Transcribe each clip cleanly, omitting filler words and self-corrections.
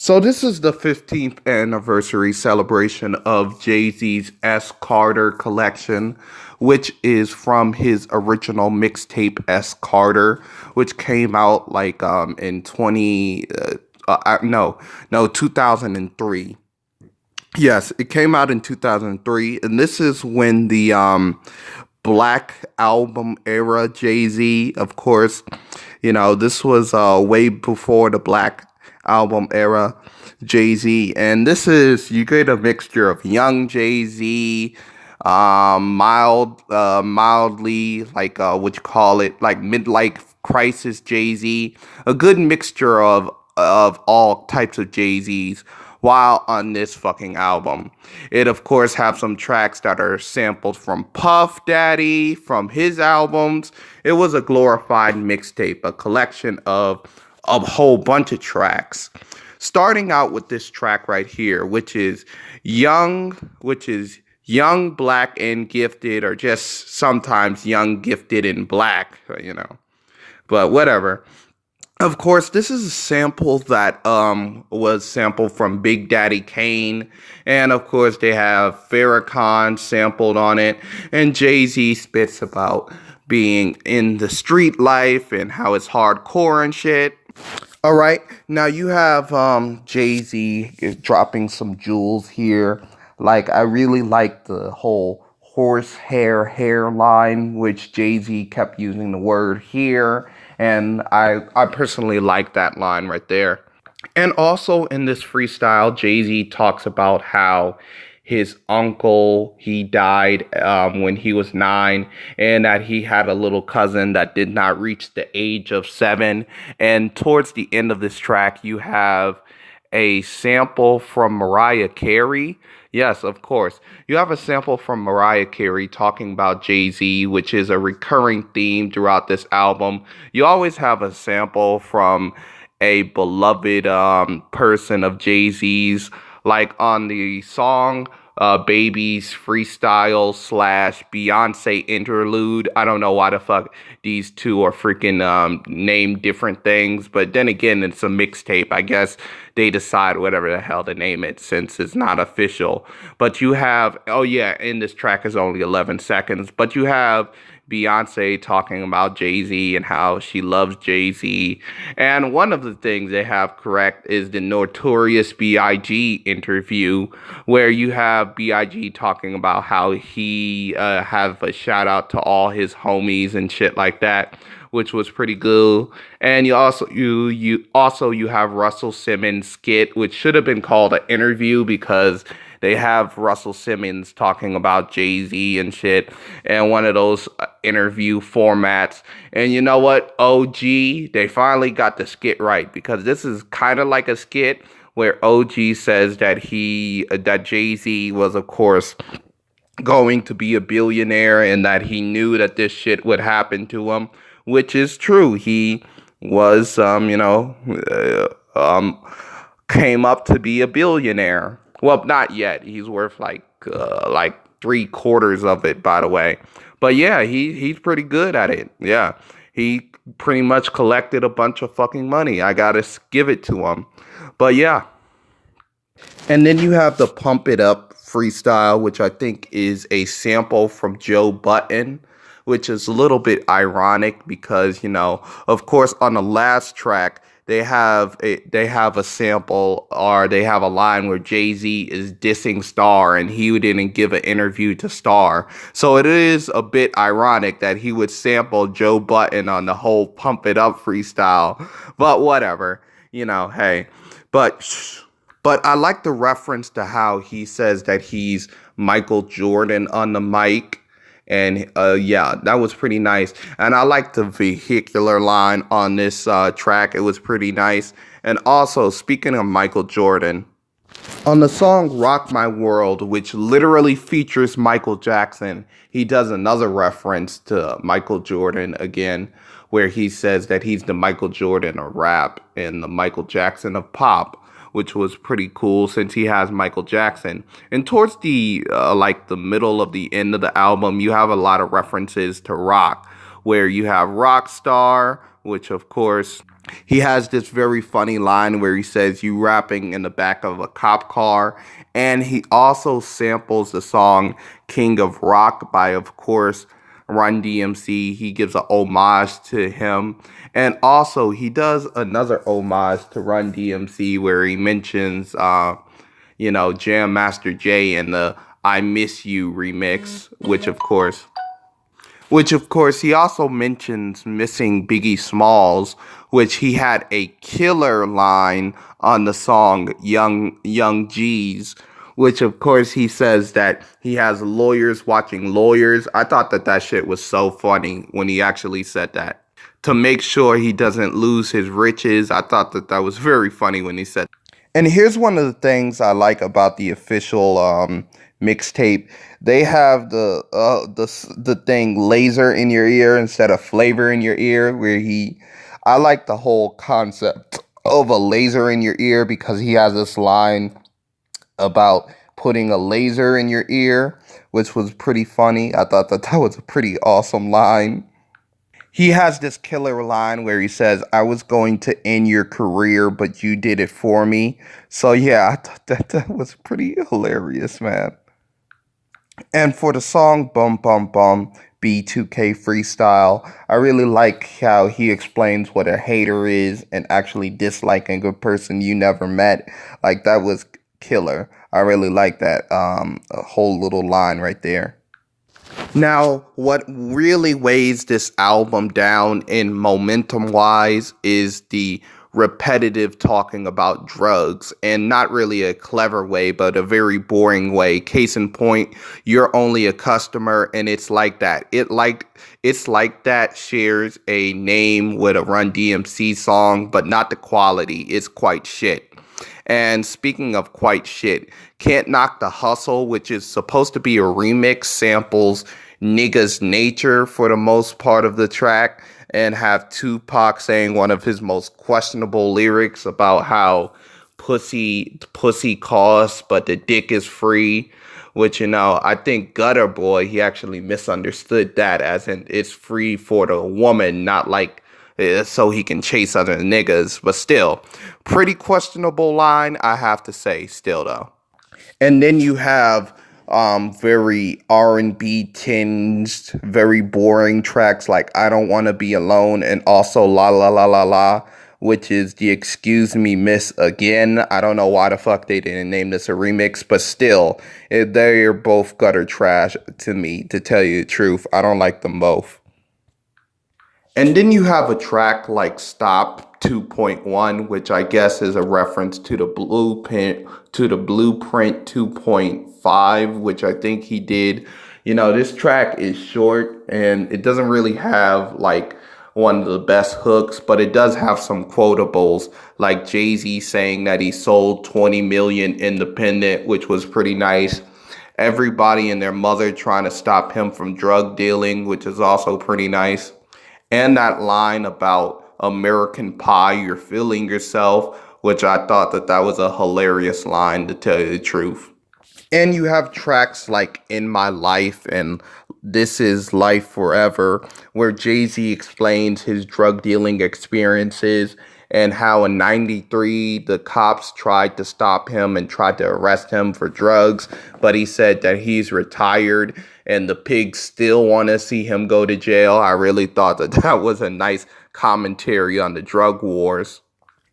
So this is the 15th anniversary celebration of Jay-Z's S. Carter collection, which is from his original mixtape S. Carter, which came out like in 2003. Yes, it came out in 2003, and this is when the Black Album era Jay-Z, of course, this was way before the Black Album era Jay-Z, and this is you get a mixture of young Jay-Z, mildly like what you call it, like midlife crisis Jay-Z, a good mixture of all types of Jay-Z's while on this fucking album. It of course have some tracks that are sampled from Puff Daddy, from his albums. It was a glorified mixtape, a collection of a whole bunch of tracks. Starting out with this track right here, which is young, black, and gifted, or just sometimes young, gifted, and black. But whatever. Of course, this is a sample that was sampled from Big Daddy Kane, and of course they have Farrakhan sampled on it, and Jay-Z spits about being in the street life and how it's hardcore and shit. All right, now you have Jay-Z is dropping some jewels here. Like I really like the whole horsehair hairline, which Jay-Z kept using the word here, and I personally like that line right there. And also in this freestyle, Jay-Z talks about how his uncle, he died when he was 9, and that he had a little cousin that did not reach the age of 7. And towards the end of this track, you have a sample from Mariah Carey. Yes, of course. You have a sample from Mariah Carey talking about Jay-Z, which is a recurring theme throughout this album. You always have a sample from a beloved person of Jay-Z's, like on the song Baby's Freestyle slash Beyonce interlude. I don't know why the fuck these two are freaking named different things, but then again, it's a mixtape. I guess they decide whatever the hell to name it since it's not official. But you have, oh yeah, and this track is only 11 seconds, but you have Beyonce talking about Jay-Z and how she loves Jay-Z. And one of the things they have correct is the Notorious B.I.G. interview, where you have B.I.G. talking about how he have a shout out to all his homies and shit like that, which was pretty good. And you have Russell Simmons skit, which should have been called an interview because they have Russell Simmons talking about Jay-Z and shit, and one of those interview formats. And you know what? OG, they finally got the skit right, because this is kind of like a skit where OG says that that Jay-Z was, of course, going to be a billionaire, and that he knew that this shit would happen to him, which is true. He was, came up to be a billionaire. Well, not yet. He's worth like 3/4 of it, by the way. But yeah, he's pretty good at it. Yeah, he pretty much collected a bunch of fucking money. I gotta give it to him. But yeah, and then you have the Pump It Up freestyle, which I think is a sample from Joe Button, which is a little bit ironic because, of course, on the last track, they have a sample, or they have a line where Jay-Z is dissing Star, and he didn't give an interview to Star. So it is a bit ironic that he would sample Joe Button on the whole Pump It Up freestyle. But whatever, hey. But I like the reference to how he says that he's Michael Jordan on the mic. And yeah, that was pretty nice. And I like the vehicular line on this track. It was pretty nice. And also, speaking of Michael Jordan, on the song Rock My World, which literally features Michael Jackson, he does another reference to Michael Jordan again, where he says that he's the Michael Jordan of rap and the Michael Jackson of pop, which was pretty cool since he has Michael Jackson. And towards the like the middle of the end of the album, you have a lot of references to rock, where you have Rockstar, which of course he has this very funny line where he says you rapping in the back of a cop car, and he also samples the song King of Rock by of course Run DMC. He gives a homage to him, and also he does another homage to Run DMC where he mentions Jam Master Jay in the I Miss You remix, which of course he also mentions missing Biggie Smalls, which he had a killer line on the song Young G's, which of course he says that he has lawyers watching lawyers. I thought that shit was so funny when he actually said that. To make sure he doesn't lose his riches. I thought that was very funny when he said. And here's one of the things I like about the official mixtape. They have the thing laser in your ear instead of flavor in your ear. I like the whole concept of a laser in your ear because he has this line about putting a laser in your ear, which was pretty funny. I thought that was a pretty awesome line. He has this killer line where he says, I was going to end your career, but you did it for me. So yeah, I thought that was pretty hilarious, man. And for the song Bum Bum Bum B2K Freestyle, I really like how he explains what a hater is and actually disliking a person you never met. Like that was killer. I really like that a whole little line right there. Now, what really weighs this album down in momentum wise is the repetitive talking about drugs, and not really a clever way, but a very boring way. Case in point, you're only a customer, and it's like that. It's like that shares a name with a Run DMC song, but not the quality. It's quite shit. And speaking of quite shit, Can't Knock the Hustle, which is supposed to be a remix, samples Nigga's Nature for the most part of the track, and have Tupac saying one of his most questionable lyrics about how pussy costs, but the dick is free. Which, I think Gutter Boy, he actually misunderstood that as in it's free for the woman, not like so he can chase other niggas. But still, pretty questionable line, I have to say, still though. And then you have very R&B tinged, very boring tracks like I Don't Want to Be Alone and also La La La La La, which is the Excuse Me Miss Again. I don't know why the fuck they didn't name this a remix, but still, they're both gutter trash to me, to tell you the truth. I don't like them both. And then you have a track like Stop 2.1, which I guess is a reference to the Blueprint 2.5, which I think he did. This track is short and it doesn't really have like one of the best hooks, but it does have some quotables like Jay-Z saying that he sold 20 million independent, which was pretty nice. Everybody and their mother trying to stop him from drug dealing, which is also pretty nice. And that line about American Pie, you're feeling yourself, which I thought that was a hilarious line, to tell you the truth. And you have tracks like In My Life and This Is Life Forever, where Jay-Z explains his drug dealing experiences and how in 93 the cops tried to stop him and tried to arrest him for drugs, but he said that he's retired and the pigs still want to see him go to jail. I really thought that was a nice commentary on the drug wars.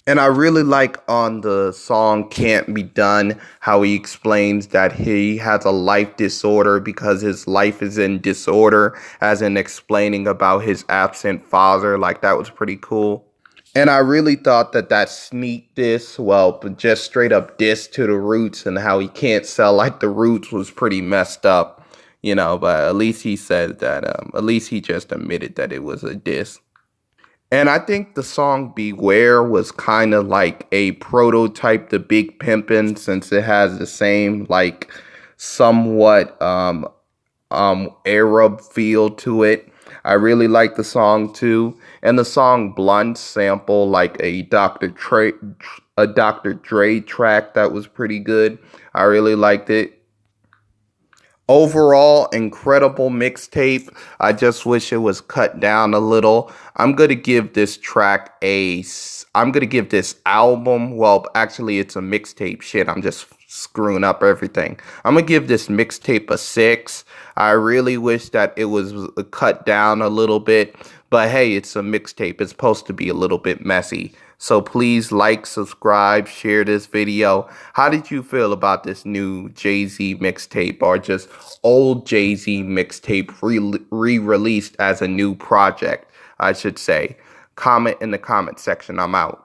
And I really like on the song Can't Be Done how he explains that he has a life disorder because his life is in disorder, as in explaining about his absent father. Like, that was pretty cool. And I really thought that sneak diss, well, but just straight up diss to the Roots and how he can't sell like the Roots was pretty messed up, but at least he said that, at least he just admitted that it was a diss. And I think the song Beware was kind of like a prototype to Big Pimpin' since it has the same like somewhat Arab feel to it. I really like the song too. And the song Blunt sample like a Dr. Dre track that was pretty good. I really liked it. Overall, incredible mixtape. I just wish it was cut down a little. I'm gonna give this track I'm gonna give this album, well, actually, it's a mixtape. Shit, I'm just screwing up everything. I'm gonna give this mixtape a 6. I really wish that it was cut down a little bit, but hey, it's a mixtape. It's supposed to be a little bit messy. So please like, subscribe, share this video. How did you feel about this new Jay-Z mixtape, or just old Jay-Z mixtape re-released as a new project, I should say? Comment in the comment section. I'm out.